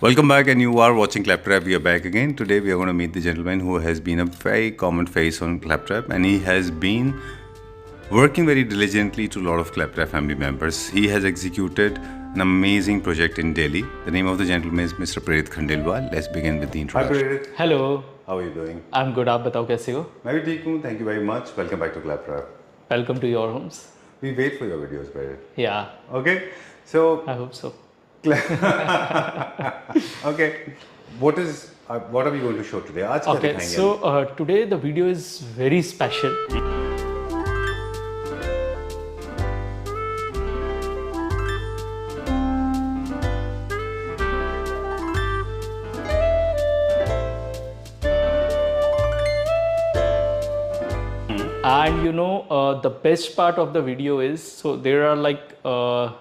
Welcome back, and you are watching Claptrap. We are back again. Today, we are going to meet the gentleman who has been a very common face on Claptrap, and he has been working very diligently to a lot of Claptrap family members. He has executed an amazing project in Delhi. The name of the gentleman is Mr. Prerit Khandelwal. Let's begin with the introduction. Hi, Prerit. Hello. How are you doing? I'm good. आप बताओ कैसे हो? मैं भी ठीक हूँ. Thank you very much. Welcome back to Claptrap. Welcome to your homes. We wait for your videos, Prerit. Yeah. Okay. So. I hope so. Okay. What are we going to show today? आज क्या Okay. दिखाएंगे So today the video is very special. And the best part of the video is, so there are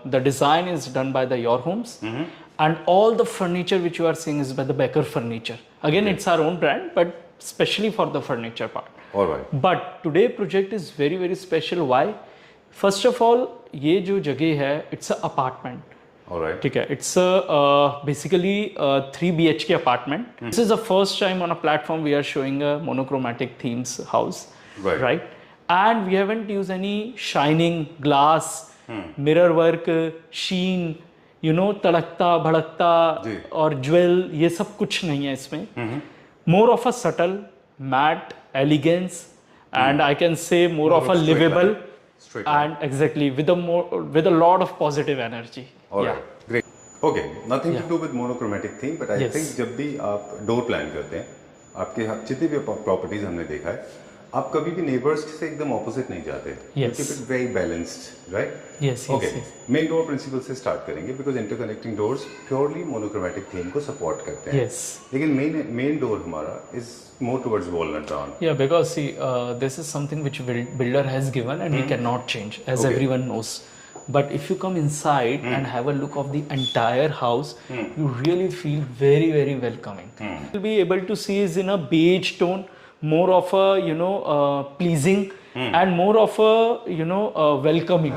the design is done by the Your Homes, and all the furniture which you are seeing is by the Becker Furniture. Again, it's our own brand, but especially for the furniture part. All right. But today project is very, very special. Why? First of all, ये जो जगह है, it's a apartment. All right. ठीक है, it's basically a 3 BHK apartment. This is the first time on a platform we are showing a monochromatic themes house. Right. And we haven't used any shining glass, mirror work, sheen, तड़कता भड़कता और jewel, ये सब कुछ नहीं है इसमें. More of a subtle, matte, elegance, and I can say more of a livable, and exactly with a lot of positive energy. All right. Great. Okay. Nothing to do with monochromatic theme, but I think जब भी आप door plan करते हैं, आपके जितनी भी properties हमने देखा है, आप कभी भी नेबर्स से एकदम ऑपोजिट नहीं जाते. You keep it very balanced, right? Yes. Okay. Main door principle से स्टार्ट करेंगे because interconnecting doors purely monochromatic theme को सपोर्ट करते हैं. Yes. लेकिन मेन डोर हमारा is more towards walnut brown. Yeah, because see, this is something which builder has given and we cannot change, as everyone knows. But if you come inside and have a look of the entire house, you really feel very, very welcoming. You'll be able to see is in a beige tone, more of a pleasing and more of a welcoming.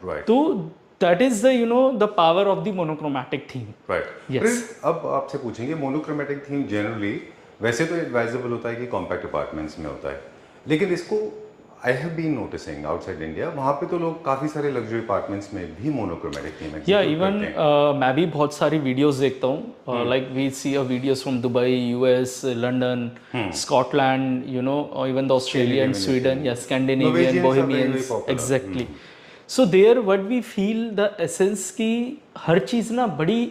Right. So that is the power of the monochromatic theme. Right. Yes. अब आपसे पूछेंगे monochromatic theme generally वैसे तो advisable होता है कि compact apartments में होता है, लेकिन इसको I have been noticing outside India, वहाँ पे तो लोग काफ़ी सारे लग्जरी अपार्टमेंट्स में भी मोनोक्रोमैटिक थीम या इवन मैं भी बहुत सारी वीडियोस देखता हूँ, like we see a videos from Dubai, US, London, Scotland, even the Australia and Sweden, या Scandinavian, Bohemians, exactly. So there what we feel the essence की हर चीज़ ना बड़ी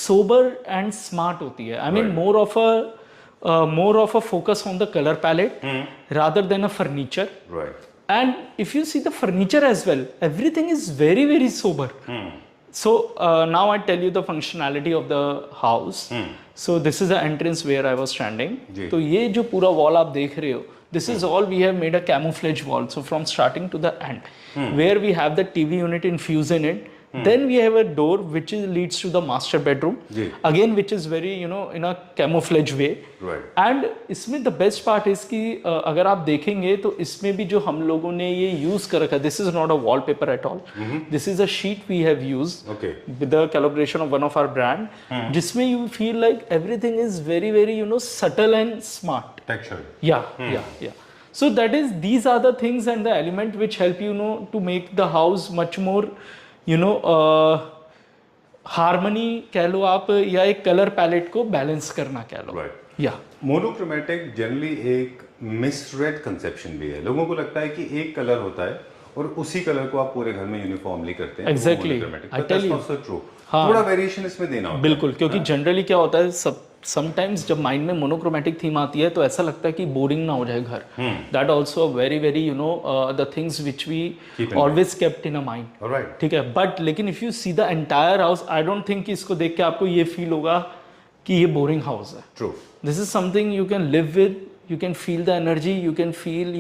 सोबर एंड स्मार्ट होती है. I mean more of a focus on the color palette rather than a furniture. Right. And if you see the furniture as well, everything is very, very sober. So now I tell you the functionality of the house. So this is the entrance where I was standing. तो ये जो पूरा wall आप देख रहे हो, this is all we have made a camouflage wall. So from starting to the end, where we have the TV unit infused in it. Then we have a door which leads to the master bedroom. Again, which is very in a camouflage way. Right. And इसमें the best part is कि अगर आप देखेंगे तो इसमें भी जो हम लोगों ने ये use कर रखा है, this is not a wallpaper at all. This is a sheet we have used with the collaboration of one of our brand, जिसमें you feel like everything is very, very subtle and smart. Texture. Yeah. So these are the things and the element which help to make the house much more harmony कह लो आप, या एक colour palette को balance करना कह लो. या monochromatic generally एक misread conception भी है. लोगों को लगता है कि एक कलर होता है और उसी कलर को आप पूरे घर में यूनिफॉर्मली करते हैं. एग्जैक्टली. आई टेल यू थोड़ा वेरिएशन इसमें देना होता है. बिल्कुल, क्योंकि जनरली क्या होता है, समटाइम्स जब माइंड में मोनोक्रोमैटिक थीम आती है तो ऐसा लगता है कि बोरिंग ना हो जाए घर. That also very very the things which we always kept in a mind. ठीक है, बट लेकिन if you see the entire house, I don't think कि इसको देख के आपको ये फील होगा कि ये बोरिंग हाउस है. True. This is something you can live with, you can feel the energy, you can feel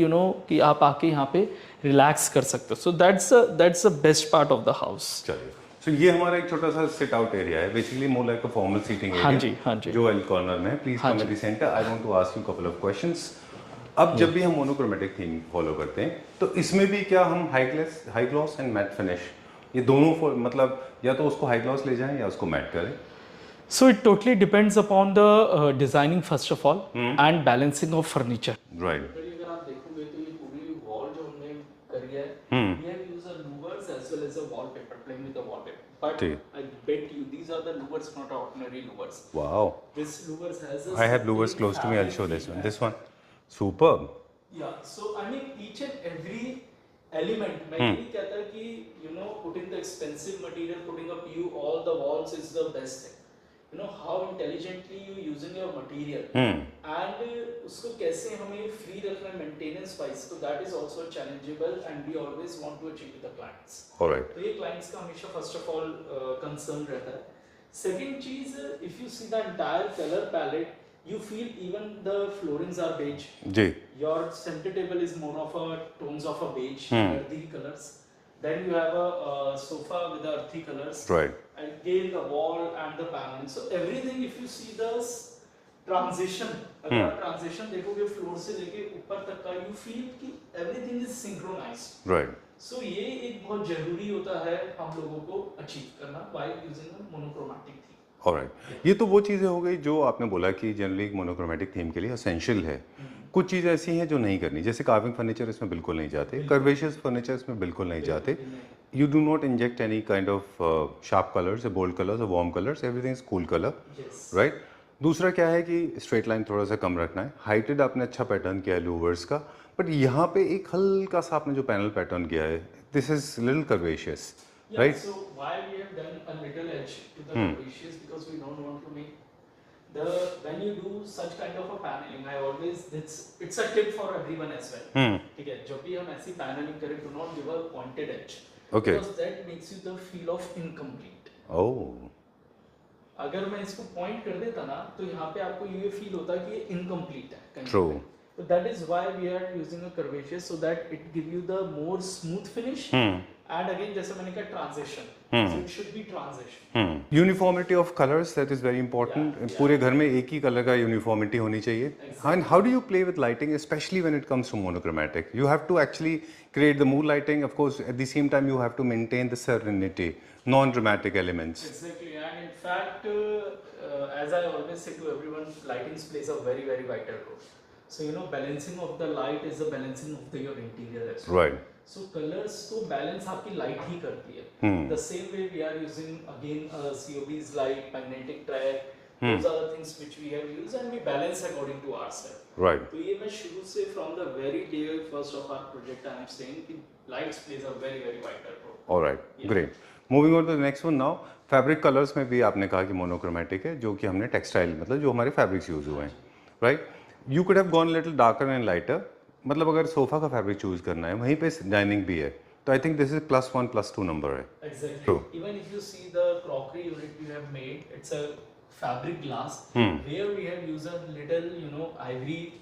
कि आप आके यहाँ पे रिलैक्स कर सकते हो. So that's the best part of the house. चलिए, सो ये हमारा एक छोटा सा सिट आउट एरिया है, basically more like a formal seating area. हाँ जी. जो एल कॉर्नर में, please come at the centre. I want to ask you couple of questions. अब जब भी हम मोनोक्रोमैटिक थीम फॉलो करते हैं तो इसमें भी क्या हम high gloss and matte finish, ये दोनों मतलब या तो उसको हाई ग्लॉस ले जाएं या उसको मैट करें? So it totally depends upon the designing first of all and balancing of furniture. Right. Literally, अगर आप देखोगे तो ये पूरी wall जो हमने करी है, we have used a louvers as well as a wallpaper, playing with the wallpaper. But ठीक. I bet you these are the louvers, not ordinary louvers. Wow. This louvers has a I have louvers certain close to me. I'll fabric show this feel. one. This one. Superb. Yeah, so I mean each and every element, मैं ये नहीं कहता कि you know putting the expensive material, putting up you all the walls is the best thing. You know how intelligently you using your material and उसको कैसे हमें free रखना है maintenance wise, so that is also challengeable and we always want to achieve with the clients. Alright. तो ये clients का हमेशा first of all concern रहता है. Second चीज, if you see the entire color palette, you feel even the floorings are beige. Ji. Your center table is more of a tones of a beige, earthy colors. Then you have a sofa with the earthy colors. Right. Again the wall and the paneling. So everything, if you see the transition, अगर आप transition देखोगे floor से लेके ऊपर तक का, you feel कि everything is synchronized. Right. So ये एक बहुत जरूरी होता है हम लोगों को achieve करना while using a monochromatic theme. Alright. ये तो वो चीज़ें हो गई जो आपने बोला कि जनरली मोनोक्रोमेटिक थीम के लिए असेंशियल है. कुछ चीज़ें ऐसी हैं जो नहीं करनी, जैसे कार्विंग फर्नीचर इसमें बिल्कुल नहीं जाते, कर्वेशियस फर्नीचर इसमें बिल्कुल नहीं जाते. You do not inject any kind of sharp colors, or bold colors, or warm colors. Everything is cool color, Yes. right? दूसरा क्या है कि स्ट्रेट लाइन थोड़ा सा कम रखना है. हाइटेड आपने अच्छा पैटर्न किया है लूवर्स का, बट यहाँ पे एक हल्का सा आपने जो पैनल पैटर्न किया है, this is little curvaceous, right? So why we have done a little edge to the curvaceous, because we don't want to make the, when you do such kind of a paneling, I always, it's a tip for everyone as well. ठीक है, जब भी हम ऐसी paneling करें, do not give a pointed edge. Okay. Because that makes you the feel of incomplete. Oh. अगर मैं इसको point कर देता ना, तो यहाँ पे आपको ये feel होता है कि ये incomplete है कहीं True. पे. So that is why we are using a curvaceous, so that it give you the more smooth finish. And again, जैसे मैंने कहा transition, so it should be transition. Uniformity of colors, that is very important. पूरे घर में एक ही colour का uniformity होनी चाहिए. And how do you play with lighting, especially when it comes to monochromatic? You have to actually create the mood lighting. Of course, at the same time, you have to maintain the serenity, non-dramatic elements. Exactly, and in fact, as I always say to everyone, lighting plays a very, very vital role. So you know, balancing of the light is the balancing of your interior as well. Right. So colors तो balance आपकी light ही करती है. The same way we are using again COB's light, magnetic track. Those are the things which we have used and we balance according to ourselves. Right. तो ये मैं शुरू से from the very day first of our project I am saying कि lights plays a very, very vital role. All right. Great. Moving on to the next one now. Fabric colors में भी आपने कहा कि monochromatic है, जो कि हमने textile मतलब जो हमारे fabrics यूज हुए हैं, right? You could have gone a little darker and lighter. मतलब अगर सोफा का फैब्रिक चूज करना है, वहीं पे डाइनिंग भी है, तो I think this is +1 +2 number है. Exactly. True. Even if you see the crockery unit we have made, it's a fabric glass where we have used a little, you know, ivory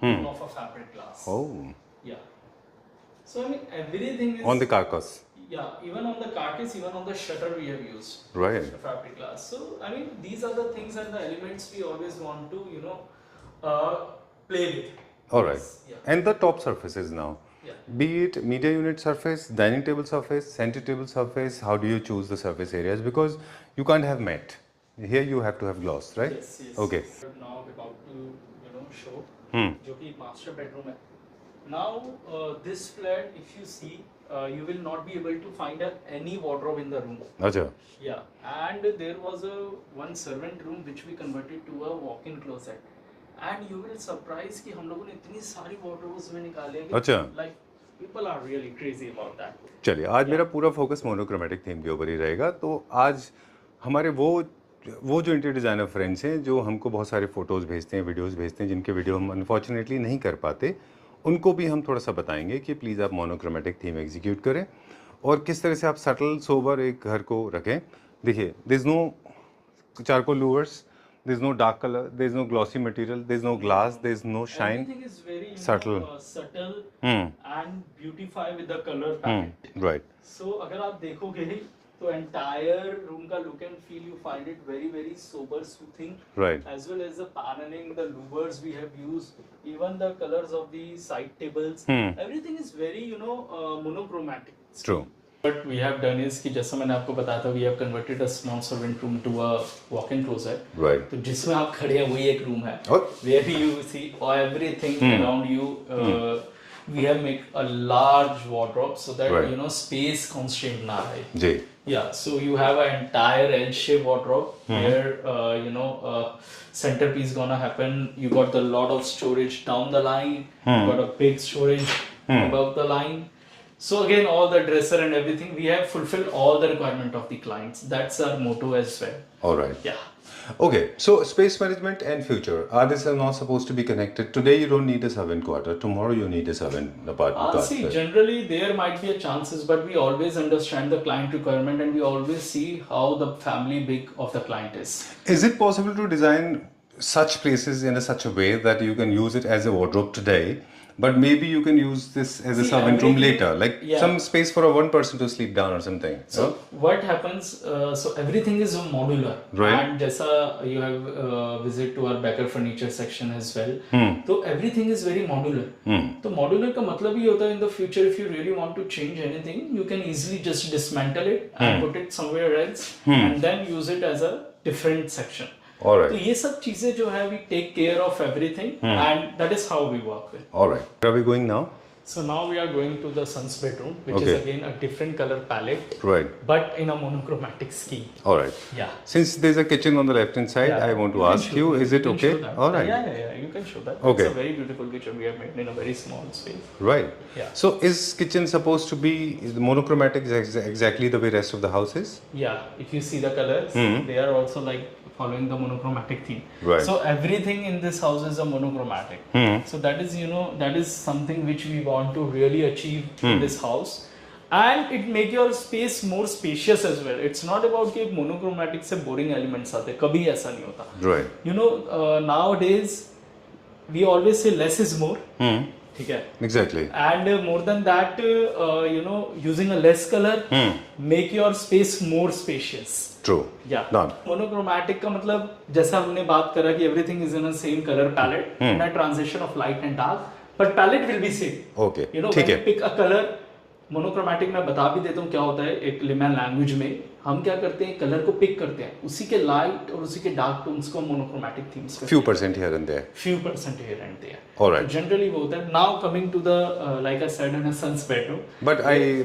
of a fabric glass. Oh. Yeah. So I mean everything is On the carcass. Yeah, even on the carcass, even on the shutter we have used Right. the fabric glass. So I mean these are the things and the elements we always want to, you know, play with. All right. Yeah. And the top surfaces now. Yeah. Be it media unit surface, dining table surface, center table surface, how do you choose the surface areas? Because you can't have matte. Here you have to have gloss, right? Yes, yes. Okay. Now about to, you know, show जो कि master bedroom है. Now this flat, if you see, you will not be able to find any wardrobe in the room. अच्छा. Yeah, and there was a one servant room which we converted to a walk-in closet. And you will surprise कि हम लोगों ने इतनी सारी wardrobes में निकाले हैं कि अच्छा. like people are really crazy about that. चलिए, आज मेरा पूरा फोकस मोनोक्रोमेटिक थीम के ऊपर ही रहेगा. तो आज हमारे वो जो इंटीरियर डिज़ाइनर फ्रेंड्स हैं जो हमको बहुत सारे फ़ोटोज़ भेजते हैं, वीडियोज़ भेजते हैं, जिनके वीडियो हम अनफॉर्चुनेटली नहीं कर पाते, उनको भी हम थोड़ा सा बताएंगे कि प्लीज़ आप मोनोक्रोमेटिक थीम एग्जीक्यूट करें और किस तरह से आप सटल सोबर एक घर को रखें. देखिए, there is no charcoal louvres, there is no dark color, there is no glossy material, there is no glass, there is no shine. Everything is very, you Subtle. know, subtle and beautify with the color palette. Right. So अगर आप देखोगे तो entire room का look and feel you find it very, very sober, soothing. Right. As well as the paneling, the louvers we have used, even the colors of the side tables, everything is very, you know, monochromatic. True. What we have done is कि जैसा मैंने आपको बताया था, we have converted a small servant room to a walk-in closet. Right. तो जिसमें आप खड़े हैं वही एक रूम है. और Where you see everything around you. We have made a large wardrobe so that Right. you know space constraint ना रहे. जी. Yeah, so you have an entire L-shaped wardrobe where you know centerpiece gonna happen. You got a lot of storage down the line. You got a big storage above the line. So again, all the dresser and everything, we have fulfilled all the requirement of the clients. That's our motto as well. All right. Yeah. Okay, so space management and future, are these not supposed to be connected? Today you don't need a servant quarter, tomorrow you need a servant apartment. See, generally there might be a chances, but we always understand the client requirement and we always see how the family big of the client is. Is it possible to design such places in such a way that you can use it as a wardrobe today, but maybe you can use this as a servant room later, like some space for a one person to sleep down or something? So what happens, so everything is modular. Right. And जैसा you have visit to our Becker furniture section as well. So everything is very modular. तो modular का मतलब ये होता है in the future if you really want to change anything, you can easily just dismantle it and put it somewhere else and then use it as a different section. All right. तो ये सब चीजें जो है we take care of everything and that is how we work with. All right. Where are we going now? So now we are going to the son's bedroom, which is again a different color palette, Right. but in a monochromatic scheme. All right. Yeah. Since there's a kitchen on the left hand side, I want to ask you, is it okay? All right. Yeah. You can show that. Okay. It's a very beautiful kitchen we have made in a very small space. Right. Yeah. So is kitchen supposed to be monochromatic exactly the way rest of the house is? Yeah. If you see the colors, they are also like following the monochromatic theme. Right. So everything in this house is a monochromatic. So that is, you know, that is something which we want to really achieve in this house. And it make your space more spacious as well. It's not about कि monochromatic से boring elements आते, कभी ऐसा नहीं होता. Right. You know, nowadays we always say less is more. ठीक है. Exactly. And more than that, you know, using a less color, make your space more spacious. True. Yeah. Done. Monochromatic का मतलब जैसा हमने बात करा कि everything is in a same color palette, in a transition of light and dark, but palette will be same. Okay. You know, ठीक when है. you pick a color, monochromatic मैं बता भी देता हूँ क्या होता है एक लेमन लैंग्वेज में हम क्या करते हैं कलर को पिक करते हैं उसी के लाइट और उसी के डार्क टोन्स को monochromatic themes Few percent here and there. few percent here and there. All right. Generally वो होता है. Now coming to the like I said in a son's bedroom. But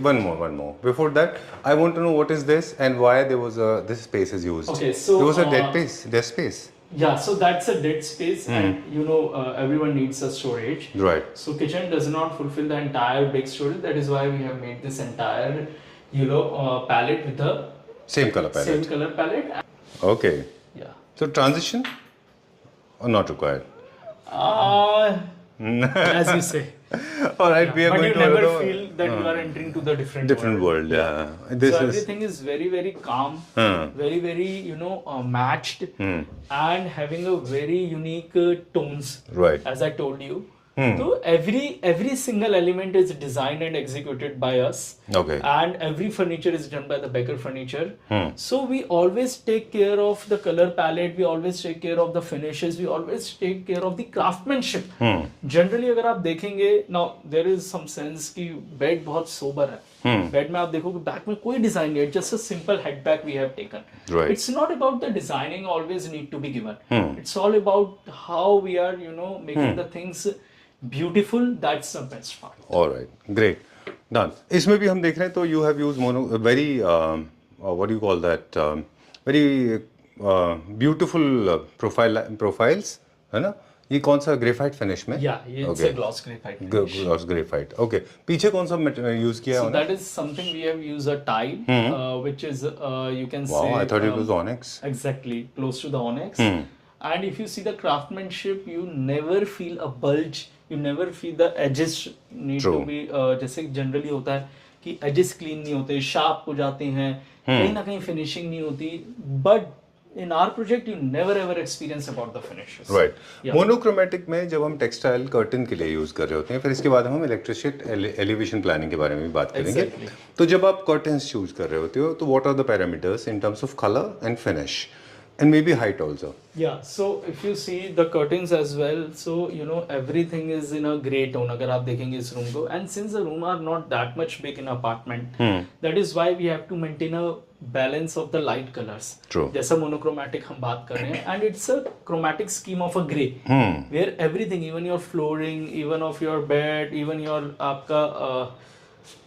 one more. Before that, I want to know what is this and why there was this space is used. Okay, so, there was a dead space. Yeah, so that's a dead space and you know everyone needs a storage. Right. So kitchen does not fulfill the entire big storage. That is why we have made this entire you know palette with the Same color palette. same color palette. Okay. Yeah. So transition or not required? As you say. All right, we are But going you to never another feel that you are entering to the different world. Yeah. This so is everything is very very calm, very you know matched, and having a very unique tones. right. As I told you. So every single element is designed and executed by us. Okay. And every furniture is done by the Becker Furniture. So we always take care of the color palette. We always take care of the finishes. We always take care of the craftsmanship. Generally अगर आप देखेंगे now there is some sense कि bed बहुत sober है. Bed में आप देखोगे back में कोई design नहीं है. Just a simple head back we have taken. Right. It's not about the designing always need to be given. It's all about how we are you know making the things beautiful. That's the best part. All right. Great. Done. इसमें भी हम देख रहे हैं तो you have used very what do you call that very beautiful profiles है ना ये कौन सा ग्रेफाइट फिनिश में Yeah, it's a gloss graphite. Gloss graphite okay पीछे कौन सा यूज किया So है that is something we have used a tile, which is you can wow say I thought it was onyx exactly close to the onyx. And if you see the craftsmanship, you never feel a bulge. You never feel the edges need True. to be जैसे generally होता है कि edges clean नहीं होते, sharp हो जाते हैं, कहीं ना कहीं finishing नहीं होती. But in our project, you never ever experience about the finishes. Right Yeah. Monochromatic में जब हम टेक्सटाइल कर्टन के लिए यूज कर रहे होते हैं फिर इसके बाद हम इलेक्ट्रिशिट एलिवेशन प्लानिंग के बारे में भी बात करेंगे तो जब आप कर्टन्स चूज कर रहे होते हो तो what are the parameters in terms of colour and finish and maybe height also. Yeah, so if you see the curtains as well, so you know everything is in a grey tone अगर आप देखेंगे इस room को, and since the room are not that much big in apartment, that is why we have to maintain a balance of the light colors. True. जैसा monochromatic हम बात कर रहे हैं, and it's a chromatic scheme of a grey, where everything, even your flooring, even of your bed, even your आपका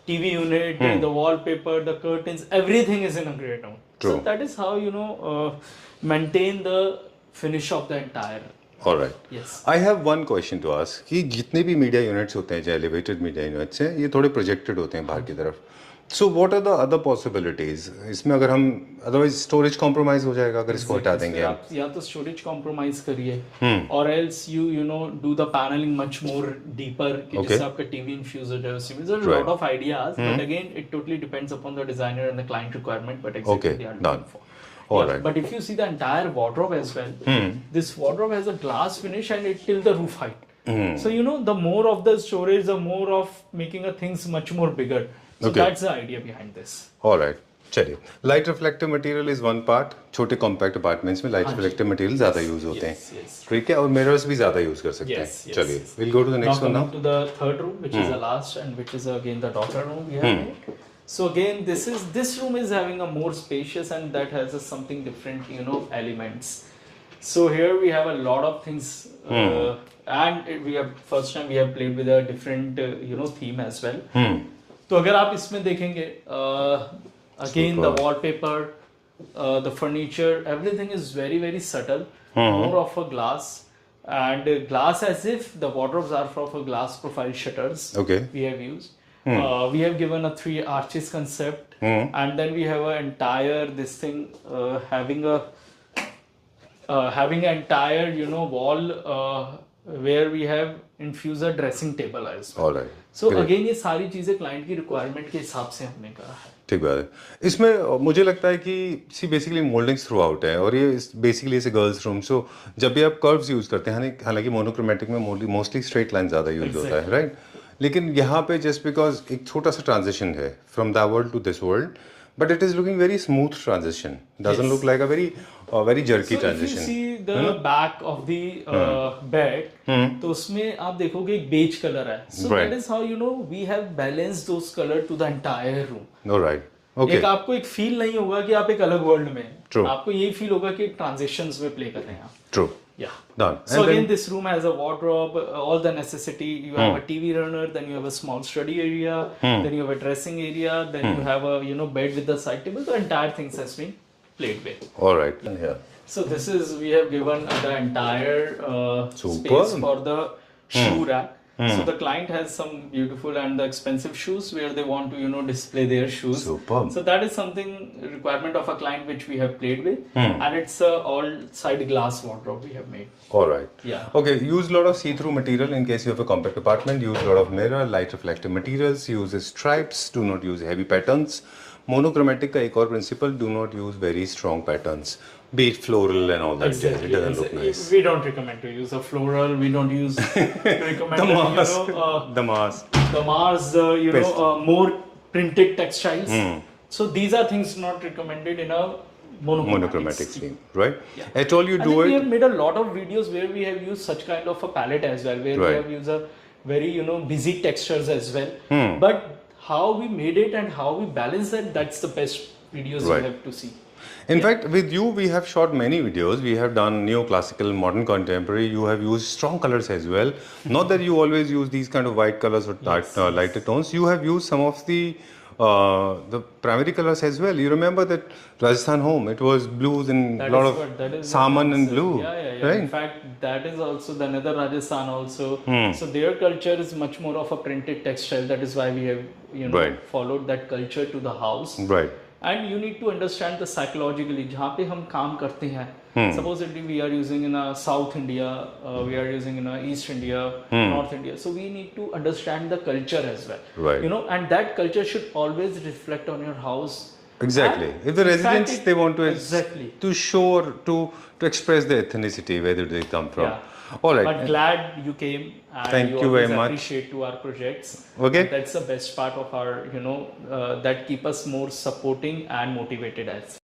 TV unit, the wallpaper, the curtains, everything is in a grey tone. True. So that is how you know maintain the finish of the entire. All right. Yes. I have one question to ask कि जितने भी media units होते हैं, जो elevated media units हैं, ये थोड़े projected होते हैं बाहर की तरफ. So what are the other possibilities इसमें? अगर हम अदरवाइज स्टोरेज कॉम्प्रोमाइज हो जाएगा अगर इसको हटा देंगे हम. आप या तो स्टोरेज कॉम्प्रोमाइज करिए और else you know do the panelling much more deeper कि जैसे आपका टीवी इन्फ्यूज हो जाए उसमें. There are lot of ideas but again it totally depends upon the designer and the client requirement but actually they are done for. All right. But if you see the entire wardrobe as well, this wardrobe has a glass finish and it till the roof height. So you know the more of the storage, the more of making a things much more bigger. So that's the idea behind this. All right. चलिए, light reflective material is one part. छोटे compact apartments में light reflective material ज्यादा use होते हैं, ठीक है, और mirrors भी ज्यादा यूज कर सकते हैं. चलिए, we'll go to the next one now. To the third room, which is the last and which is again the daughter room we have made. So again, this room is having a more spacious and that has a something different, you know, elements. So here we have a lot of things, and we have first time we have played with a different, you know, theme as well. तो अगर आप इसमें देखेंगे, again the wallpaper, the furniture, everything is very very subtle, more of a glass, and glass as if the wardrobes are of a glass profile shutters. Okay. We have used. We have given a 3 arches concept, and then we have an entire this thing having an entire, you know, wall where we have infused a dressing table as well. All right. So again ये सारी चीजें client की requirement के हिसाब से हमने करा है. ठीक बात है. इसमें मुझे लगता है कि see basically mouldings through out है और ये बेसिकली इसे गर्ल्स रूम. सो जब भी आप कर्व्स यूज करते हैं, हालांकि मोनोक्रोमेटिक में मोस्टली स्ट्रेट लाइन ज़्यादा यूज होता है, राइट. लेकिन यहाँ पे जस्ट बिकॉज एक छोटा सा ट्रांजिशन है from that world to this world, but it is looking very smooth transition, doesn't look like a very jerky transition. If you see the back of the bed, तो उसमें आप देखोगे एक beige colour है. So that is how you know we have balanced those color to the entire room. All right. Okay. एक आपको एक feel नहीं होगा कि आप एक अलग वर्ल्ड में. True. आपको यही फील होगा कि ट्रांजिशंस में प्ले कर रहे हैं आप. True. Yeah. Done. So And again, this room has a wardrobe, all the necessity. You have a TV runner, then you have a small study area, then you have a dressing area, then you have a bed with the side table. The entire things has been played with. All right. Yeah. So this is we have given the entire Superb. space for the shoe rack. So the client has some beautiful and the expensive shoes where they want to display their shoes. Superb. So that is something requirement of a client which we have played with, and it's a all side glass wardrobe we have made. All right. Yeah. Okay. Use a lot of see-through material in case you have a compact apartment. Use a lot of mirror, light reflective materials. Use stripes. Do not use heavy patterns. Monochromatic का एक और principle: do not use very strong patterns. Be it floral and all that. Exactly. It doesn't look nice. We don't recommend to use a floral. We don't use recommend The Mars. The Mars. the Mars, more printed textiles. So these are things not recommended in a Monochromatic scheme, right? Yeah. At all you I do think it. we have made a lot of videos where we have used such kind of a palette as well, where we Right. have used a very busy textures as well. But how we made it and how we balance that, that's the best videos Right. you have to see. In fact, with you, we have shot many videos. We have done neoclassical, modern contemporary. You have used strong colors as well. Not that you always use these kind of white colors or lighter tones. You have used some of the primary colors as well. You remember that Rajasthan home? It was blues and a lot of salmon and blue. Yeah. Right? In fact, that is also the another Rajasthan also. So their culture is much more of a printed textile. That is why we have Right. followed that culture to the house. Right. And you need to understand the psychologically जहाँ पे हम काम करते हैं. Supposedly we are using in a South India, we are using in a East India, North India. So we need to understand the culture as well. Right. And that culture should always reflect on your house. Exactly. And If the in residents fact, they want to exactly to show or to express their ethnicity, where did they come from? Yeah. All right. But glad you came and Thank you always very much. appreciate to our projects. Okay. That's the best part of our, that keep us more supporting and motivated as.